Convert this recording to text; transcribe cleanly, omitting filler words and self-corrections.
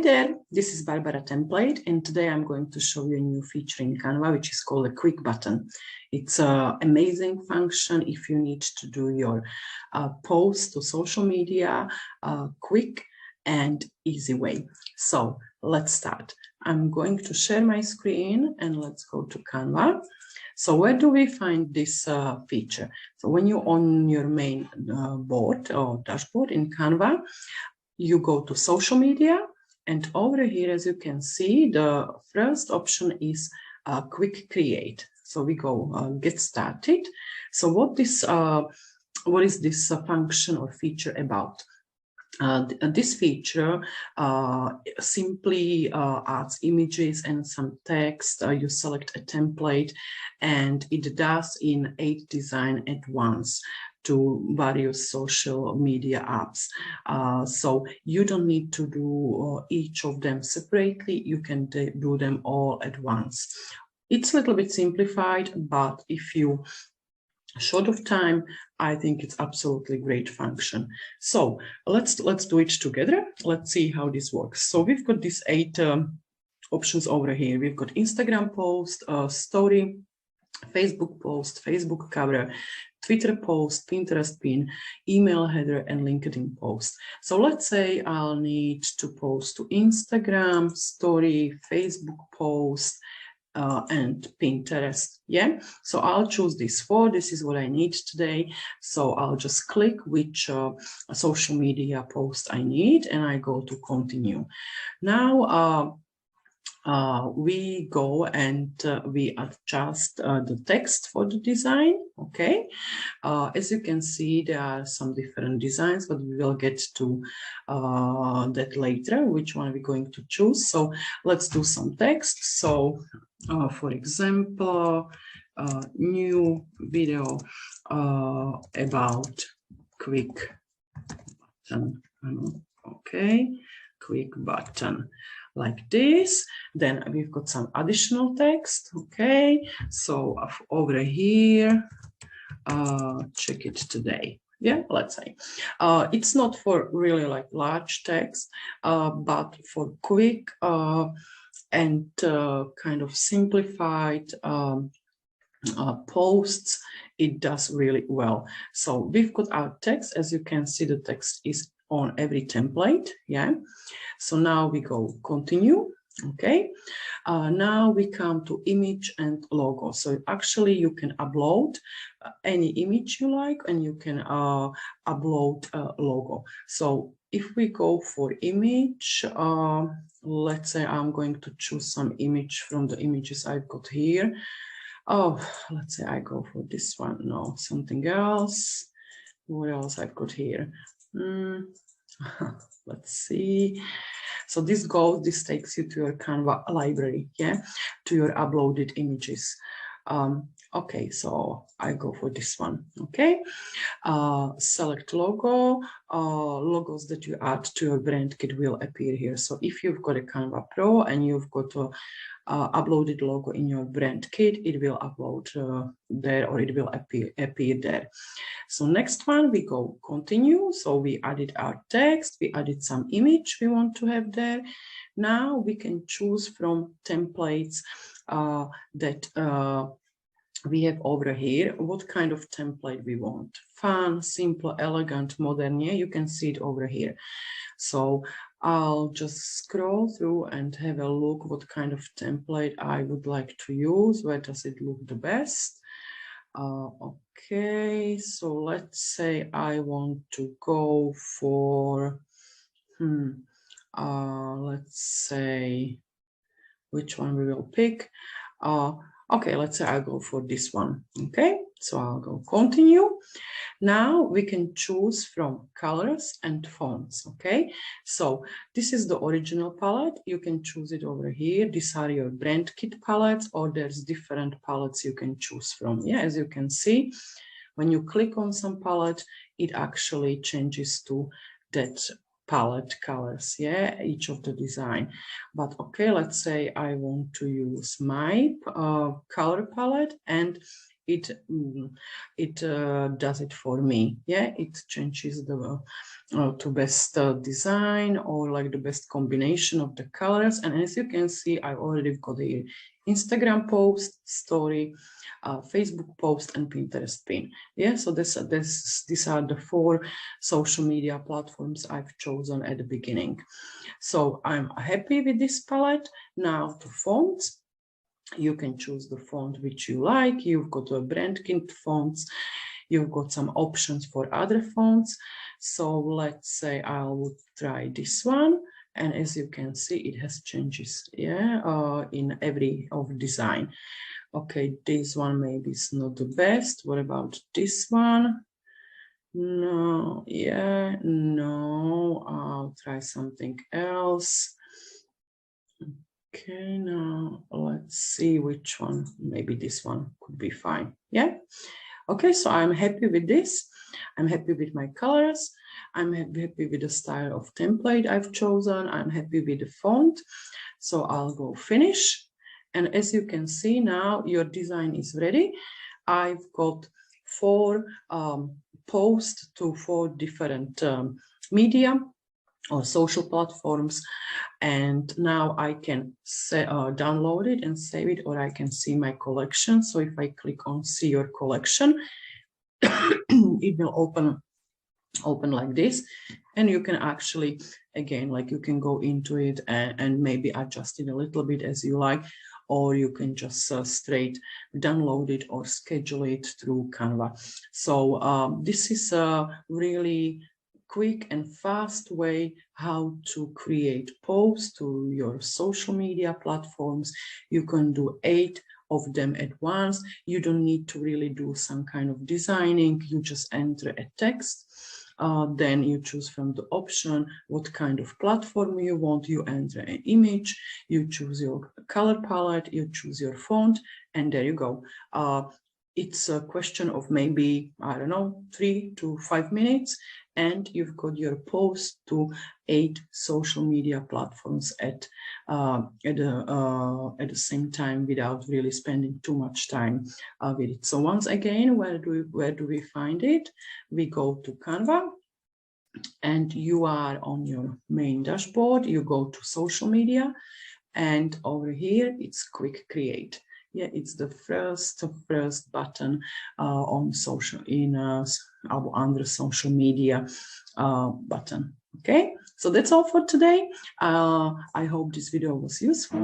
there, this is Barbara Template, and today I'm going to show you a new feature in Canva, which is called a quick button. It's an amazing function if you need to do your post to social media quick and easy way. So let's start. I'm going to share my screen and let's go to Canva. So where do we find this feature? So when you're on your main board or dashboard in Canva, you go to social media, and over here, as you can see, the first option is quick create. So we go get started. So what is this function or feature about? This feature simply adds images and some text. You select a template and it does in 8 designs at once to various social media apps. So you don't need to do each of them separately. You can do them all at once. It's a little bit simplified, but if you short of time, I think it's absolutely great function. So let's do it together. Let's see how this works. So we've got these 8 options over here. We've got Instagram post, story, Facebook post, Facebook cover, Twitter post, Pinterest pin, email header, and LinkedIn post. So let's say I'll need to post to Instagram, story, Facebook post, and Pinterest. Yeah, so I'll choose these 4. This is what I need today. So I'll just click which social media post I need and I go to continue. Now we go and we adjust the text for the design. Okay, as you can see, there are some different designs, but we will get to that later, which one we're going to choose. So let's do some text. So for example, new video about quick button. Okay, quick button. Like this. Then we've got some additional text. Okay, so over here, check it today. Yeah, let's say it's not for really like large text, but for quick and kind of simplified posts, it does really well. So we've got our text. As you can see, the text is on every template. Yeah, so now we go continue. Okay, now we come to image and logo. So actually you can upload any image you like, and you can upload a logo. So if we go for image, let's say I'm going to choose some image from the images I've got here. Oh, let's say I go for this one. No, something else. What else I've got here? Let's see. So this takes you to your Canva library, yeah, to your uploaded images. Okay, so I go for this one. Okay, select logo. Logos that you add to your brand kit will appear here. So if you've got a Canva Pro and you've got a uploaded logo in your brand kit, it will upload there, or it will appear there. So next one, we go continue. So we added our text, we added some image we want to have there. Now we can choose from templates that we have over here, what kind of template we want. Fun, simple, elegant, modern. Yeah, you can see it over here. So I'll just scroll through and have a look what kind of template I would like to use. Where does it look the best? Okay, so let's say I want to go for, let's say, which one we will pick. Okay, let's say I'll go for this one. Okay, so I'll go continue. Now we can choose from colors and fonts. Okay, so this is the original palette. You can choose it over here. These are your brand kit palettes, or there's different palettes you can choose from. Yeah, as you can see, when you click on some palette, it actually changes to that palette colors, yeah, each of the design. But okay, let's say I want to use my color palette, and it does it for me. Yeah, it changes the to best design, or like the best combination of the colors. And as you can see, I already got the Instagram post, story, Facebook post, and Pinterest pin. Yeah, so these are the 4 social media platforms I've chosen at the beginning. So I'm happy with this palette. Now to fonts. You can choose the font which you like. You've got a brand kit fonts. You've got some options for other fonts. So let's say I will try this one. And as you can see, it has changes, yeah, in every of design. Okay, this one maybe is not the best. What about this one? No, yeah, no, I'll try something else. Okay, now let's see which one. Maybe this one could be fine. Yeah. Okay, so I'm happy with this. I'm happy with my colors. I'm happy with the style of template I've chosen. I'm happy with the font. So I'll go finish. And as you can see now, your design is ready. I've got 4 posts to 4 different media or social platforms, and now I can download it and save it, or I can see my collection. So if I click on see your collection, it will open like this, and you can actually, again, like you can go into it and maybe adjust it a little bit as you like, or you can just straight download it or schedule it through Canva. So this is a really quick and fast way how to create posts to your social media platforms. You can do 8 of them at once. You don't need to really do some kind of designing. You just enter a text. Then you choose from the option what kind of platform you want. You enter an image, you choose your color palette, you choose your font, and there you go. It's a question of maybe, I don't know, 3 to 5 minutes, and you've got your post to 8 social media platforms at the same time, without really spending too much time with it. So once again, where do we find it? We go to Canva, and you are on your main dashboard. You go to social media, and over here it's quick create. Yeah, it's the first button on social under social media button. Okay, so that's all for today. I hope this video was useful.